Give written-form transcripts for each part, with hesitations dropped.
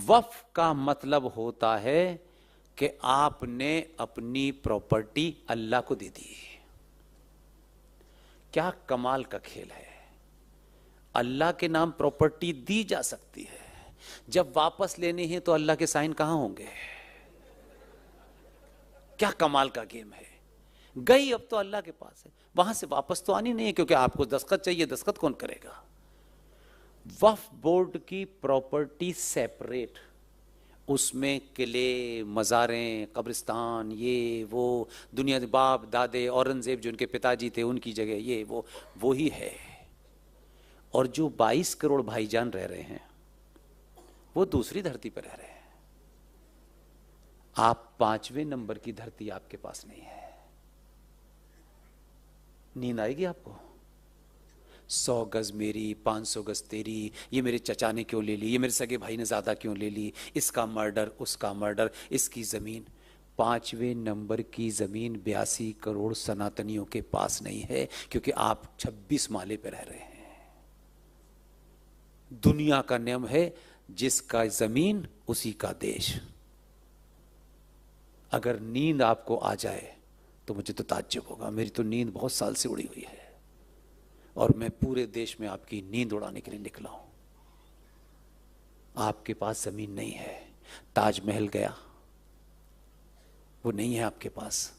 वक्फ का मतलब होता है कि आपने अपनी प्रॉपर्टी अल्लाह को दे दी। क्या कमाल का खेल है। अल्लाह के नाम प्रॉपर्टी दी जा सकती है, जब वापस लेनी है तो अल्लाह के साइन कहां होंगे। क्या कमाल का गेम है। गई अब तो अल्लाह के पास है, वहां से वापस तो आनी नहीं है, क्योंकि आपको दस्तखत चाहिए, दस्तखत कौन करेगा। वक्फ बोर्ड की प्रॉपर्टी सेपरेट, उसमें किले, मज़ारें, कब्रिस्तान, ये वो, दुनिया के बाप दादे, औरंगजेब जो उनके पिताजी थे उनकी जगह, ये वो ही है। और जो 22 करोड़ भाईजान रह रहे हैं वो दूसरी धरती पर रह रहे हैं। आप 5वें नंबर की धरती आपके पास नहीं है। नींद आएगी आपको। 100 गज मेरी, 500 गज तेरी, ये मेरे चचा ने क्यों ले ली, ये मेरे सगे भाई ने ज्यादा क्यों ले ली, इसका मर्डर, उसका मर्डर, इसकी जमीन। 5वें नंबर की जमीन 82 करोड़ सनातनियों के पास नहीं है, क्योंकि आप 26 माले पे रह रहे हैं। दुनिया का नियम है, जिसका जमीन उसी का देश। अगर नींद आपको आ जाए तो मुझे तो ताज्जुब होगा। मेरी तो नींद बहुत साल से उड़ी हुई है और मैं पूरे देश में आपकी नींद उड़ाने के लिए निकला हूं। आपके पास जमीन नहीं है। ताजमहल गया, वो नहीं है आपके पास।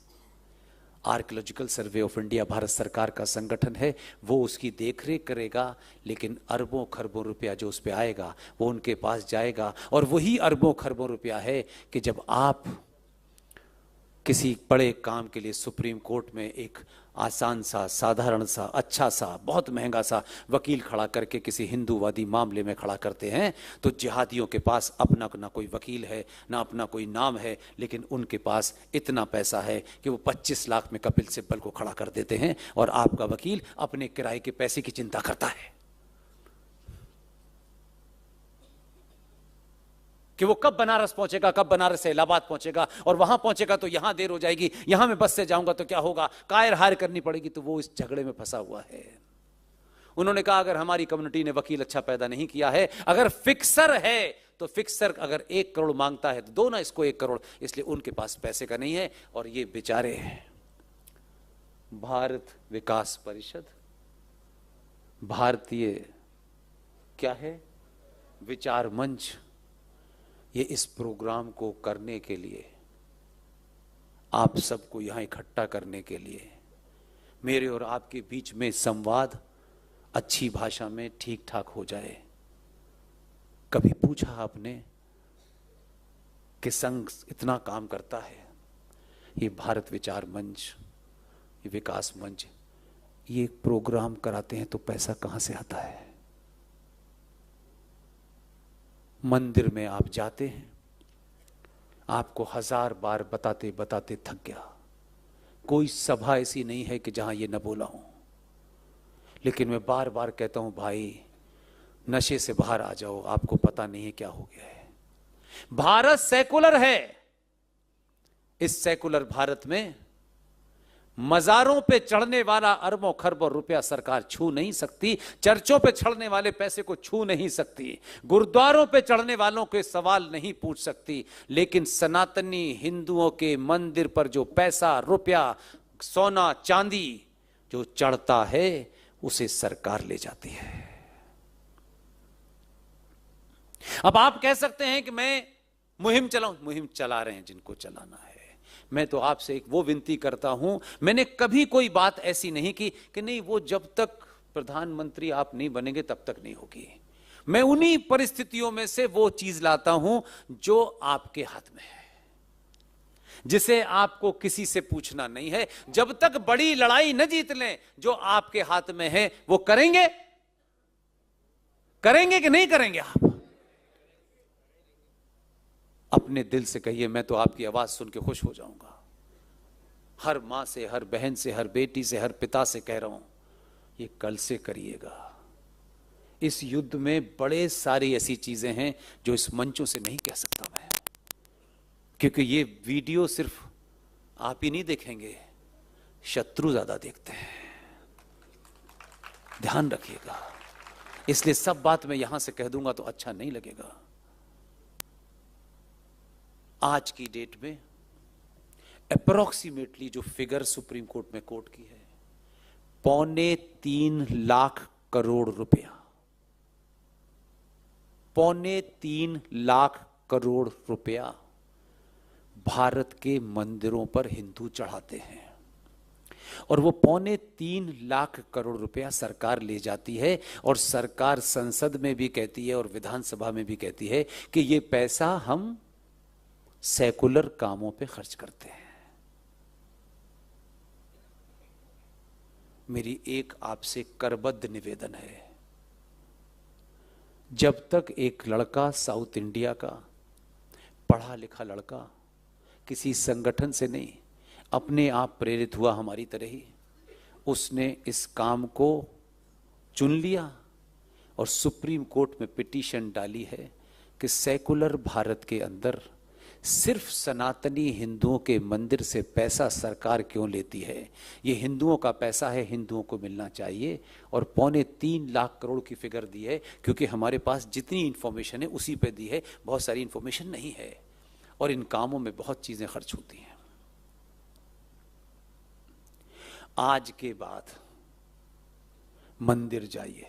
Archaeological survey of India Bharat सरकार का संगठन है, वो उसकी देखरेख करेगा, लेकिन अरबों खरबों रुपया जो उस पर आएगा वो उनके पास जाएगा। और वही अरबों खरबों रुपया है कि जब आप किसी बड़े काम के लिए सुप्रीम कोर्ट में एक आसान सा, साधारण सा, अच्छा सा, बहुत महंगा सा वकील खड़ा करके किसी हिंदूवादी मामले में खड़ा करते हैं, तो जिहादियों के पास अपना ना कोई वकील है, ना अपना कोई नाम है, लेकिन उनके पास इतना पैसा है कि वो 25 लाख में कपिल सिब्बल को खड़ा कर देते हैं, और आपका वकील अपने किराए के पैसे की चिंता करता है कि वो कब बनारस पहुंचेगा, कब बनारस से इलाहाबाद पहुंचेगा, और वहां पहुंचेगा तो यहां देर हो जाएगी, यहां मैं बस से जाऊंगा तो क्या होगा, कायर हायर करनी पड़ेगी। तो वो इस झगड़े में फंसा हुआ है। उन्होंने कहा अगर हमारी कम्युनिटी ने वकील अच्छा पैदा नहीं किया है, अगर फिक्सर है तो फिक्सर अगर 1 करोड़ मांगता है तो दो ना इसको 1 करोड़, इसलिए उनके पास पैसे का नहीं है। और ये बेचारे भारत विकास परिषद, भारतीय क्या है, विचार मंच, ये इस प्रोग्राम को करने के लिए, आप सबको यहां इकट्ठा करने के लिए, मेरे और आपके बीच में संवाद अच्छी भाषा में ठीक ठाक हो जाए। कभी पूछा आपने कि संघ इतना काम करता है, ये भारत विचार मंच, ये विकास मंच, ये प्रोग्राम कराते हैं तो पैसा कहां से आता है। मंदिर में आप जाते हैं, आपको 1000 बार बताते बताते थक गया। कोई सभा ऐसी नहीं है कि जहां ये न बोला हूं, लेकिन मैं बार बार कहता हूं, भाई नशे से बाहर आ जाओ, आपको पता नहीं है क्या हो गया है। भारत सेकुलर है। इस सेकुलर भारत में मजारों पे चढ़ने वाला अरबों खरबों रुपया सरकार छू नहीं सकती, चर्चों पे चढ़ने वाले पैसे को छू नहीं सकती, गुरुद्वारों पे चढ़ने वालों के सवाल नहीं पूछ सकती, लेकिन सनातनी हिंदुओं के मंदिर पर जो पैसा, रुपया, सोना, चांदी जो चढ़ता है उसे सरकार ले जाती है। अब आप कह सकते हैं कि मैं मुहिम चलाऊं, मुहिम चला रहे हैं जिनको चलाना है। मैं तो आपसे एक वो विनती करता हूं, मैंने कभी कोई बात ऐसी नहीं की कि नहीं वो जब तक प्रधानमंत्री आप नहीं बनेंगे तब तक नहीं होगी। मैं उन्हीं परिस्थितियों में से वो चीज लाता हूं जो आपके हाथ में है, जिसे आपको किसी से पूछना नहीं है। जब तक बड़ी लड़ाई न जीत लें, जो आपके हाथ में है वो करेंगे। करेंगे कि नहीं करेंगे? आप अपने दिल से कहिए, मैं तो आपकी आवाज सुन के खुश हो जाऊंगा। हर मां से, हर बहन से, हर बेटी से, हर पिता से कह रहा हूं, ये कल से करिएगा। इस युद्ध में बड़े सारी ऐसी चीजें हैं जो इस मंचों से नहीं कह सकता मैं, क्योंकि ये वीडियो सिर्फ आप ही नहीं देखेंगे, शत्रु ज्यादा देखते हैं, ध्यान रखिएगा। इसलिए सब बात मैं यहां से कह दूंगा तो अच्छा नहीं लगेगा। आज की डेट में अप्रोक्सीमेटली जो फिगर सुप्रीम कोर्ट में कोट की है, 3.25 लाख करोड़ रुपया, 3.25 लाख करोड़ रुपया भारत के मंदिरों पर हिंदू चढ़ाते हैं। और वो 3.25 लाख करोड़ रुपया सरकार ले जाती है, और सरकार संसद में भी कहती है और विधानसभा में भी कहती है कि ये पैसा हम सेकुलर कामों पे खर्च करते हैं। मेरी एक आपसे करबद्ध निवेदन है, जब तक एक लड़का साउथ इंडिया का पढ़ा लिखा लड़का किसी संगठन से नहीं, अपने आप प्रेरित हुआ हमारी तरह ही, उसने इस काम को चुन लिया और सुप्रीम कोर्ट में पिटीशन डाली है कि सेकुलर भारत के अंदर सिर्फ सनातनी हिंदुओं के मंदिर से पैसा सरकार क्यों लेती है, ये हिंदुओं का पैसा है, हिंदुओं को मिलना चाहिए। और 3.25 लाख करोड़ की फिगर दी है, क्योंकि हमारे पास जितनी इंफॉर्मेशन है उसी पे दी है, बहुत सारी इंफॉर्मेशन नहीं है, और इन कामों में बहुत चीजें खर्च होती हैं। आज के बाद मंदिर जाइए,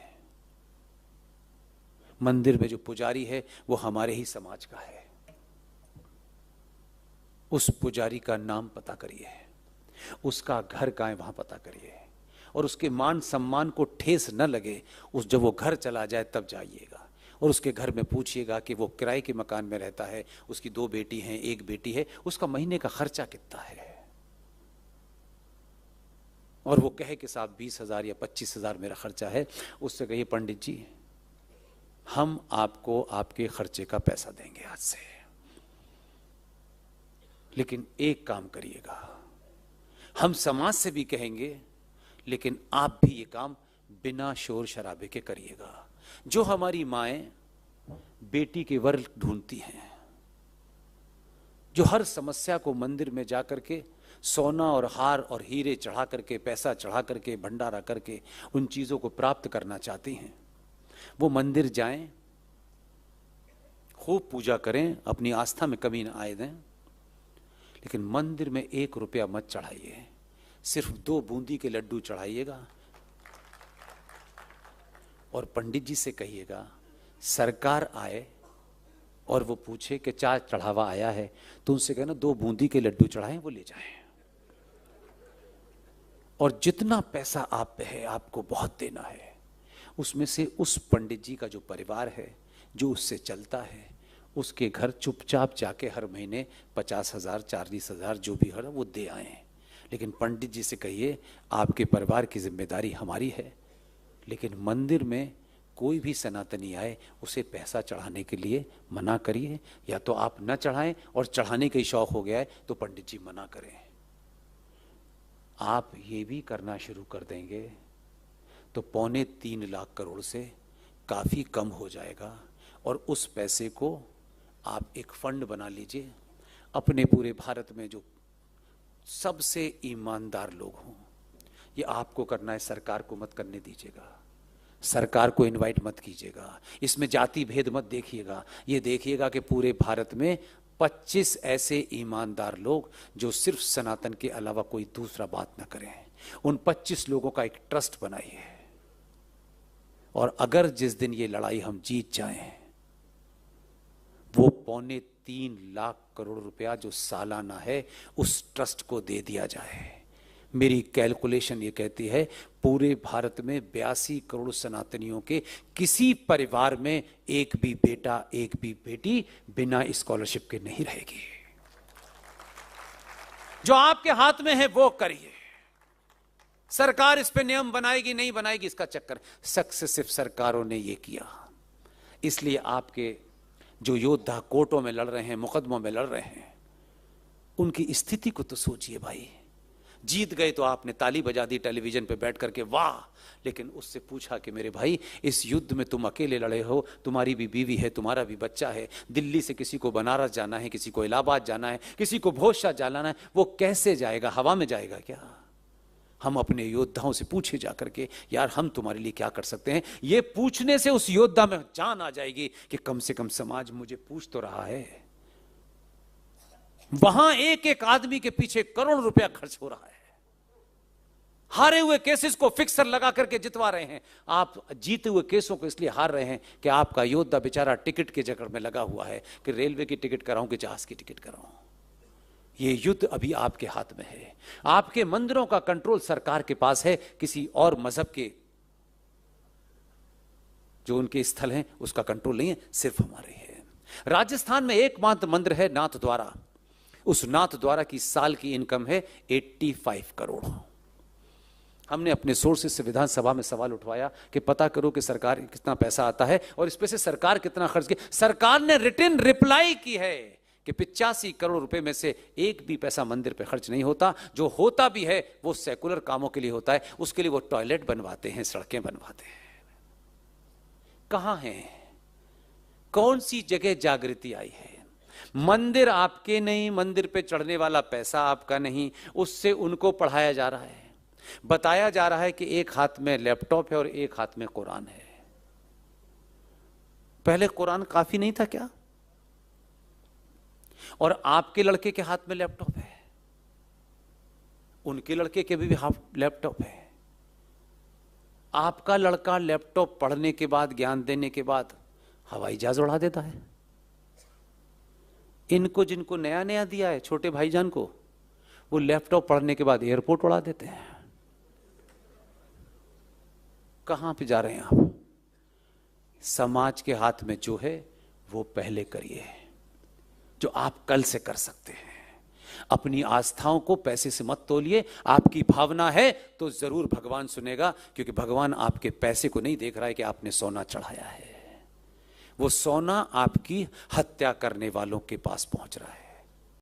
मंदिर में जो पुजारी है वो हमारे ही समाज का है, उस पुजारी का नाम पता करिए, उसका घर कहाँ है वहां पता करिए, और उसके मान सम्मान को ठेस न लगे, उस जब वो घर चला जाए तब जाइएगा, और उसके घर में पूछिएगा कि वो किराए के मकान में रहता है, उसकी 2 बेटी हैं, 1 बेटी है, उसका महीने का खर्चा कितना है। और वो कहे कि साहब 20,000 या 25,000 मेरा खर्चा है, उससे कहिए पंडित जी हम आपको आपके खर्चे का पैसा देंगे आज से, लेकिन एक काम करिएगा, हम समाज से भी कहेंगे, लेकिन आप भी ये काम बिना शोर शराबे के करिएगा। जो हमारी माएं बेटी के वर ढूंढती हैं, जो हर समस्या को मंदिर में जाकर के सोना और हार और हीरे चढ़ा करके, पैसा चढ़ा करके, भंडारा करके उन चीजों को प्राप्त करना चाहती हैं, वो मंदिर जाएं, खूब पूजा करें, अपनी आस्था में कमी न आए दें, लेकिन मंदिर में 1 रुपया मत चढ़ाइए, सिर्फ 2 बूंदी के लड्डू चढ़ाइएगा। और पंडित जी से कहिएगा सरकार आए और वो पूछे कि क्या चढ़ावा आया है, तो उनसे कहना 2 बूंदी के लड्डू चढ़ाएं, वो ले जाएं। और जितना पैसा आप पे है आपको बहुत देना है, उसमें से उस पंडित जी का जो परिवार है, जो उससे चलता है, उसके घर चुपचाप जाके हर महीने 50,000 40,000 जो भी है वो दे आए। लेकिन पंडित जी से कहिए आपके परिवार की जिम्मेदारी हमारी है, लेकिन मंदिर में कोई भी सनातनी आए उसे पैसा चढ़ाने के लिए मना करिए, या तो आप न चढ़ाएं, और चढ़ाने का ही शौक हो गया है तो पंडित जी मना करें। आप ये भी करना शुरू कर देंगे तो 3.25 लाख करोड़ से काफ़ी कम हो जाएगा, और उस पैसे को आप एक फंड बना लीजिए। अपने पूरे भारत में जो सबसे ईमानदार लोग हों, ये आपको करना है, सरकार को मत करने दीजिएगा, सरकार को इनवाइट मत कीजिएगा, इसमें जाति भेद मत देखिएगा। ये देखिएगा कि पूरे भारत में 25 ऐसे ईमानदार लोग जो सिर्फ सनातन के अलावा कोई दूसरा बात ना करें, उन 25 लोगों का एक ट्रस्ट बनाइए। और अगर जिस दिन ये लड़ाई हम जीत जाएं, वो 3.25 लाख करोड़ रुपया जो सालाना है उस ट्रस्ट को दे दिया जाए। मेरी कैलकुलेशन ये कहती है पूरे भारत में 82 करोड़ सनातनियों के किसी परिवार में एक भी बेटा, एक भी बेटी बिना स्कॉलरशिप के नहीं रहेगी। जो आपके हाथ में है वो करिए। सरकार इस पे नियम बनाएगी नहीं बनाएगी इसका चक्कर, सक्सेसिव सरकारों ने ये किया। इसलिए आपके जो योद्धा कोर्टों में लड़ रहे हैं, मुकदमों में लड़ रहे हैं, उनकी स्थिति को तो सोचिए भाई। जीत गए तो आपने ताली बजा दी टेलीविजन पे बैठ करके, वाह। लेकिन उससे पूछा कि मेरे भाई इस युद्ध में तुम अकेले लड़े हो, तुम्हारी भी बीवी है, तुम्हारा भी बच्चा है, दिल्ली से किसी को बनारस जाना है, किसी को इलाहाबाद जाना है, किसी को भोजशाह जाना है, वो कैसे जाएगा? हवा में जाएगा क्या? हम अपने योद्धाओं से पूछे जाकर के, यार हम तुम्हारे लिए क्या कर सकते हैं? ये पूछने से उस योद्धा में जान आ जाएगी कि कम से कम समाज मुझे पूछ तो रहा है। वहां एक एक आदमी के पीछे करोड़ रुपया खर्च हो रहा है। हारे हुए केसेस को फिक्सर लगा करके जितवा रहे हैं। आप जीते हुए केसों को इसलिए हार रहे हैं कि आपका योद्धा बेचारा टिकट के चक्कर में लगा हुआ है कि रेलवे की टिकट कराऊं कि जहाज की टिकट कराऊं। ये युद्ध अभी आपके हाथ में है। आपके मंदिरों का कंट्रोल सरकार के पास है, किसी और मजहब के जो उनके स्थल हैं उसका कंट्रोल नहीं है, सिर्फ हमारे है। राजस्थान में एकमात्र मंदिर है नाथ द्वारा। उस नाथ द्वारा की साल की इनकम है 85 करोड़। हमने अपने सोर्सेज से विधानसभा में सवाल उठवाया कि पता करो कि सरकार कितना पैसा आता है और इस पे से सरकार कितना खर्च किया। सरकार ने रिटन रिप्लाई की है कि 85 करोड़ रुपए में से एक भी पैसा मंदिर पे खर्च नहीं होता। जो होता भी है वो सेकुलर कामों के लिए होता है। उसके लिए वो टॉयलेट बनवाते हैं, सड़कें बनवाते हैं। कहां है, कौन सी जगह जागृति आई है? मंदिर आपके नहीं, मंदिर पे चढ़ने वाला पैसा आपका नहीं, उससे उनको पढ़ाया जा रहा है। बताया जा रहा है कि एक हाथ में लैपटॉप है और एक हाथ में कुरान है। पहले कुरान काफी नहीं था क्या? और आपके लड़के के हाथ में लैपटॉप है, उनके लड़के के भी हाथ लैपटॉप है। आपका लड़का लैपटॉप पढ़ने के बाद, ज्ञान देने के बाद हवाई जहाज उड़ा देता है। इनको जिनको नया नया दिया है, छोटे भाईजान को, वो लैपटॉप पढ़ने के बाद एयरपोर्ट उड़ा देते हैं। कहां पे जा रहे हैं आप? समाज के हाथ में जो है वो पहले करिए, जो आप कल से कर सकते हैं। अपनी आस्थाओं को पैसे से मत तोलिए। आपकी भावना है तो जरूर भगवान सुनेगा, क्योंकि भगवान आपके पैसे को नहीं देख रहा है कि आपने सोना चढ़ाया है। वो सोना आपकी हत्या करने वालों के पास पहुंच रहा है।